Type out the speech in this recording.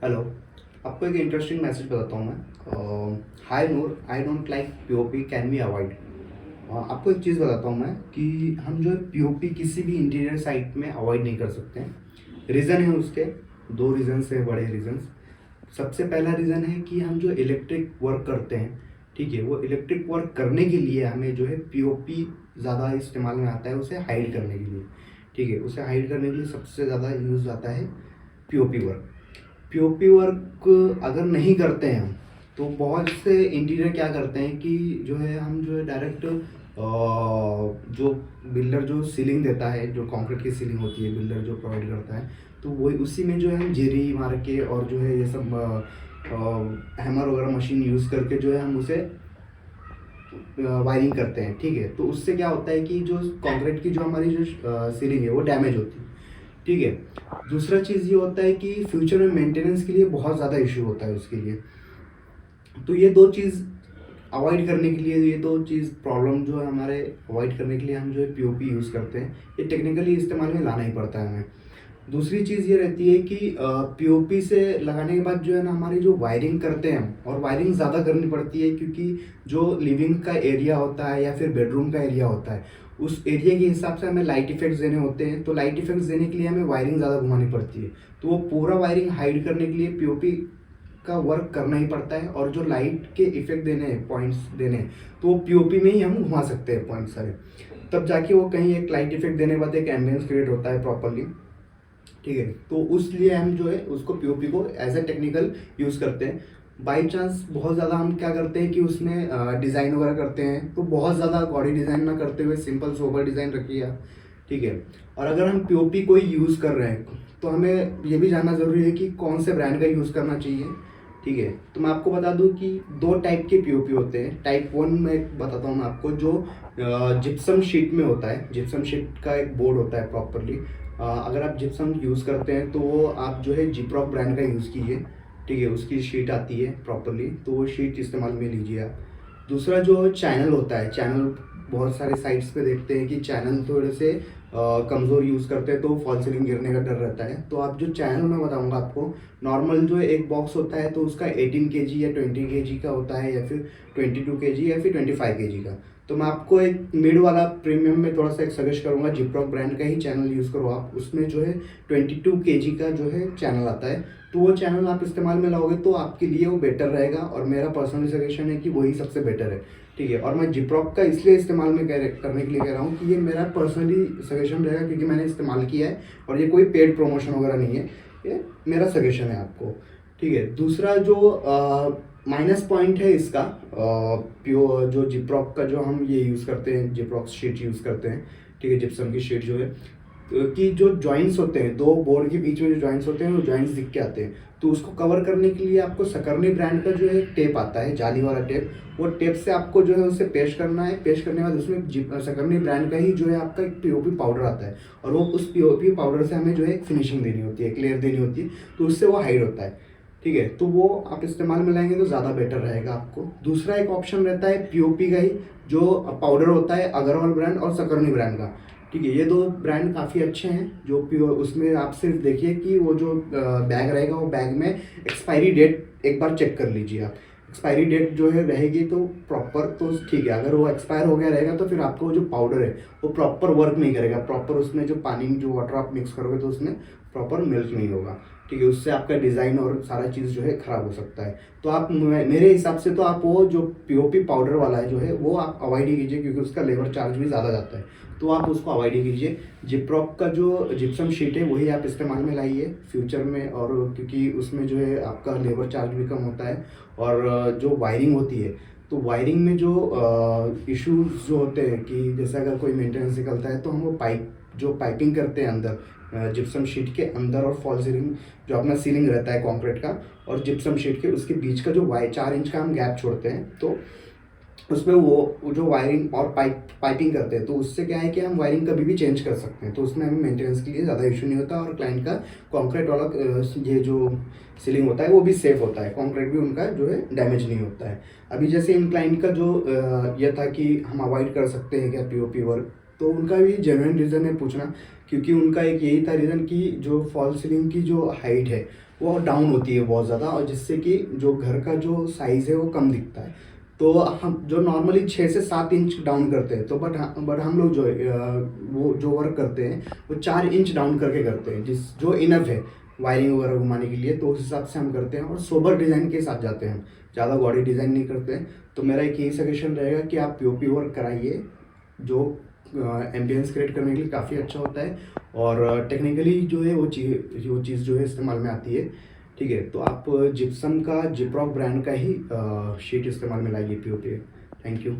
Hello. आपको एक interesting message बताता हूँ मैं। Hi Noor, I don't like POP, can we avoid. आपको एक चीज़ बताता हूँ मैं कि हम जो है पीओपी किसी भी इंटीरियर साइट में अवॉइड नहीं कर सकते हैं। रीज़न है उसके, दो रीज़न्स है, बड़े रीज़न्स। सबसे पहला रीज़न है कि हम जो इलेक्ट्रिक वर्क करते हैं, ठीक है, वो इलेक्ट्रिक वर्क करने के लिए हमें जो है पीओपी ज़्यादा इस्तेमाल में आता है, उसे हाइड करने के लिए। ठीक है, उसे हाइड करने के लिए सबसे ज़्यादा यूज़ आता है पीओपी वर्क। पीओपी वर्क अगर नहीं करते हैं हम, तो बहुत से इंटीरियर क्या करते हैं कि जो है हम जो है डायरेक्ट जो बिल्डर जो सीलिंग देता है, जो कंक्रीट की सीलिंग होती है, बिल्डर जो प्रोवाइड करता है, तो वही उसी में जो है हम जेरी मार के और जो है ये सब हैमर वगैरह मशीन यूज़ करके जो है हम उसे वायरिंग करते हैं। ठीक है, तो उससे क्या होता है कि जो कंक्रीट की जो हमारी जो सीलिंग है वो डैमेज होती है। ठीक है, दूसरा चीज़ ये होता है कि फ्यूचर में मेंटेनेंस के लिए बहुत ज़्यादा इशू होता है उसके लिए। तो ये दो चीज़ अवॉइड करने के लिए, ये दो चीज़ प्रॉब्लम जो है हमारे अवॉइड करने के लिए हम जो है पीओपी यूज़ करते हैं। ये टेक्निकली इस्तेमाल में लाना ही पड़ता है हमें। दूसरी चीज़ ये रहती है कि पीओपी से लगाने के बाद जो है ना हमारी जो वायरिंग करते हैं हम, और वायरिंग ज़्यादा करनी पड़ती है क्योंकि जो लिविंग का एरिया होता है या फिर बेडरूम का एरिया होता है, उस एरिया के हिसाब से हमें लाइट इफेक्ट्स देने होते हैं। तो लाइट इफेक्ट्स देने के लिए हमें वायरिंग ज़्यादा घुमानी पड़ती है। तो वो पूरा वायरिंग हाइड करने के लिए पीओपी का वर्क करना ही पड़ता है। और जो लाइट के इफेक्ट देने हैं, पॉइंट्स देने हैं, तो वो पीओपी में ही हम घुमा सकते हैं पॉइंट सारे। तब जाके वो कहीं एक लाइट इफेक्ट देने के बाद एक एम्बियंस क्रिएट होता है प्रॉपरली। ठीक है, तो उसलिए हम जो है उसको पीओपी को एज ए टेक्निकल यूज़ करते हैं। बाई चांस बहुत ज़्यादा हम क्या करते हैं कि उसमें डिज़ाइन वगैरह करते हैं, तो बहुत ज़्यादा गॉडी डिज़ाइन ना करते हुए सिंपल सोबर डिज़ाइन रखिए आप। ठीक है, और अगर हम पीओपी को यूज़ कर रहे हैं तो हमें ये भी जानना ज़रूरी है कि कौन से ब्रांड का यूज़ करना चाहिए। ठीक है, तो मैं आपको बता दूं कि दो टाइप के पीओपी होते हैं। टाइप वन में बताता हूँ मैं आपको, जो जिप्सम शीट में होता है। जिप्सम शीट का एक बोर्ड होता है प्रॉपरली। अगर आप जिप्सम यूज़ करते हैं तो आप जो है जिप्रॉक ब्रांड का यूज़ कीजिए। ठीक है, उसकी शीट आती है प्रॉपरली, तो वो शीट इस्तेमाल में लीजिए आप। दूसरा जो चैनल होता है, चैनल बहुत सारे साइट्स पे देखते हैं कि चैनल थोड़े से कमज़ोर यूज़ करते हैं तो फॉल सीलिंग गिरने का डर रहता है। तो आप जो चैनल मैं बताऊंगा आपको, नॉर्मल जो एक बॉक्स होता है तो उसका 18 केजी या 20 केजी का होता है, या फिर 22 केजी या फिर 25 केजी का। तो मैं आपको एक मिड वाला प्रीमियम में थोड़ा सा एक सजेस्ट करूंगा, जिप्रॉक ब्रांड का ही चैनल यूज़ करो आप। उसमें जो है 22 केजी का जो है चैनल आता है, तो वो चैनल आप इस्तेमाल में लाओगे तो आपके लिए वो बेटर रहेगा। और मेरा पर्सनली सजेशन है कि वही सबसे बेटर है। ठीक है, और मैं जिप्रॉक का इसलिए इस्तेमाल में करने के लिए कह रहा हूँ कि ये मेरा पर्सनली सजेशन रहेगा, क्योंकि मैंने इस्तेमाल किया है और ये कोई पेड प्रमोशन वगैरह नहीं है, ये मेरा सजेशन है आपको। ठीक है, दूसरा जो माइनस पॉइंट है इसका, प्योर जो जिप्रॉक का जो हम ये यूज़ करते हैं, जिप्रॉक शीट यूज़ करते हैं। ठीक है, जिप्सम की शीट जो है, कि जो जॉइंट्स होते हैं, दो बोर्ड के बीच में जो जॉइंट्स होते हैं वो जॉइंट्स दिख के आते हैं। तो उसको कवर करने के लिए आपको सकरनी ब्रांड का जो है टेप आता है, जाली वाला टेप। वो टेप से आपको जो है उसे पेस्ट करना है। पेस्ट करने के बाद उसमें सकरनी ब्रांड का ही जो है आपका एक पीओपी पाउडर आता है, और वो उस पीओपी पाउडर से हमें जो है एक फिनिशिंग देनी होती है, एक लेयर देनी होती है, तो उससे वो हाइड होता है। ठीक है, तो वो आप इस्तेमाल में लाएंगे तो ज़्यादा बेटर रहेगा आपको। दूसरा एक ऑप्शन रहता है पीओपी का ही, जो पाउडर होता है, अग्रवाल ब्रांड और सकरनी ब्रांड का। ठीक है, ये दो ब्रांड काफ़ी अच्छे हैं। जो प्योर, उसमें आप सिर्फ देखिए कि वो जो बैग रहेगा, वो बैग में एक्सपायरी डेट एक बार चेक कर लीजिए आप। एक्सपायरी डेट जो है रहेगी तो प्रॉपर, तो ठीक है। अगर वो एक्सपायर हो गया रहेगा तो फिर आपको जो पाउडर है वो प्रॉपर वर्क नहीं करेगा। प्रॉपर उसमें जो पानी में जो वाटर आप मिक्स करोगे तो उसमें प्रॉपर मिल्क नहीं होगा। ठीक है, उससे आपका डिज़ाइन और सारा चीज़ जो है ख़राब हो सकता है। तो आप मेरे हिसाब से तो आप वो जो पीओपी पाउडर वाला है जो है वो आप अवॉइड ही कीजिए, क्योंकि उसका लेबर चार्ज भी ज़्यादा जाता है। तो आप उसको अवॉइड ही कीजिए। जिप्रॉक का जो जिप्सम शीट है वही आप इस्तेमाल में लाइए फ्यूचर में, और क्योंकि उसमें जो है आपका लेबर चार्ज भी कम होता है। और जो वायरिंग होती है, तो वायरिंग में जो इश्यूज जो होते हैं कि जैसे अगर कोई मेंटेनेंस निकलता है तो हम वो पाइपिंग करते हैं अंदर, जिप्सम शीट के अंदर, और फॉल सीलिंग जो अपना सीलिंग रहता है कंक्रीट का और जिप्सम शीट के, उसके बीच का जो 4 इंच का हम गैप छोड़ते हैं, तो उसमें वो जो वायरिंग और पाइपिंग करते हैं, तो उससे क्या है कि हम वायरिंग कभी भी चेंज कर सकते हैं। तो उसमें हमें मेंटेनेंस के लिए ज़्यादा इशू नहीं होता, और क्लाइंट का कंक्रीट वाला ये जो सीलिंग होता है वो भी सेफ होता है, कंक्रीट भी उनका जो है डैमेज नहीं होता है। अभी जैसे इन क्लाइंट का जो ये था कि हम अवॉइड कर सकते हैं क्या पीओपी वर्क, तो उनका भी जेन्युइन रीज़न है पूछना, क्योंकि उनका एक यही था रीज़न कि जो फॉल सीलिंग की जो हाइट है वो डाउन होती है बहुत ज़्यादा, और जिससे कि जो घर का जो साइज़ है वो कम दिखता है। तो हम जो नॉर्मली 6 से 7 इंच डाउन करते हैं, तो बट हम लोग जो वो जो वर्क करते हैं वो 4 इंच डाउन करके करते हैं, जिस जो इनफ है वायरिंग वगैरह घुमाने के लिए। तो उस हिसाब से हम करते हैं और सोबर डिज़ाइन के साथ जाते हैं, ज़्यादा गॉडी डिज़ाइन नहीं करते हैं। तो मेरा एक यही सजेशन रहेगा कि आप पीओपी वर्क कराइए, जो एम्बियंस क्रिएट करने के लिए काफ़ी अच्छा होता है, और टेक्निकली जो है वो चीज़ जो है इस्तेमाल में आती है। ठीक है, तो आप जिप्सम का जिप्रॉक ब्रांड का ही शीट इस्तेमाल में लाइए पीओपी। Thank you.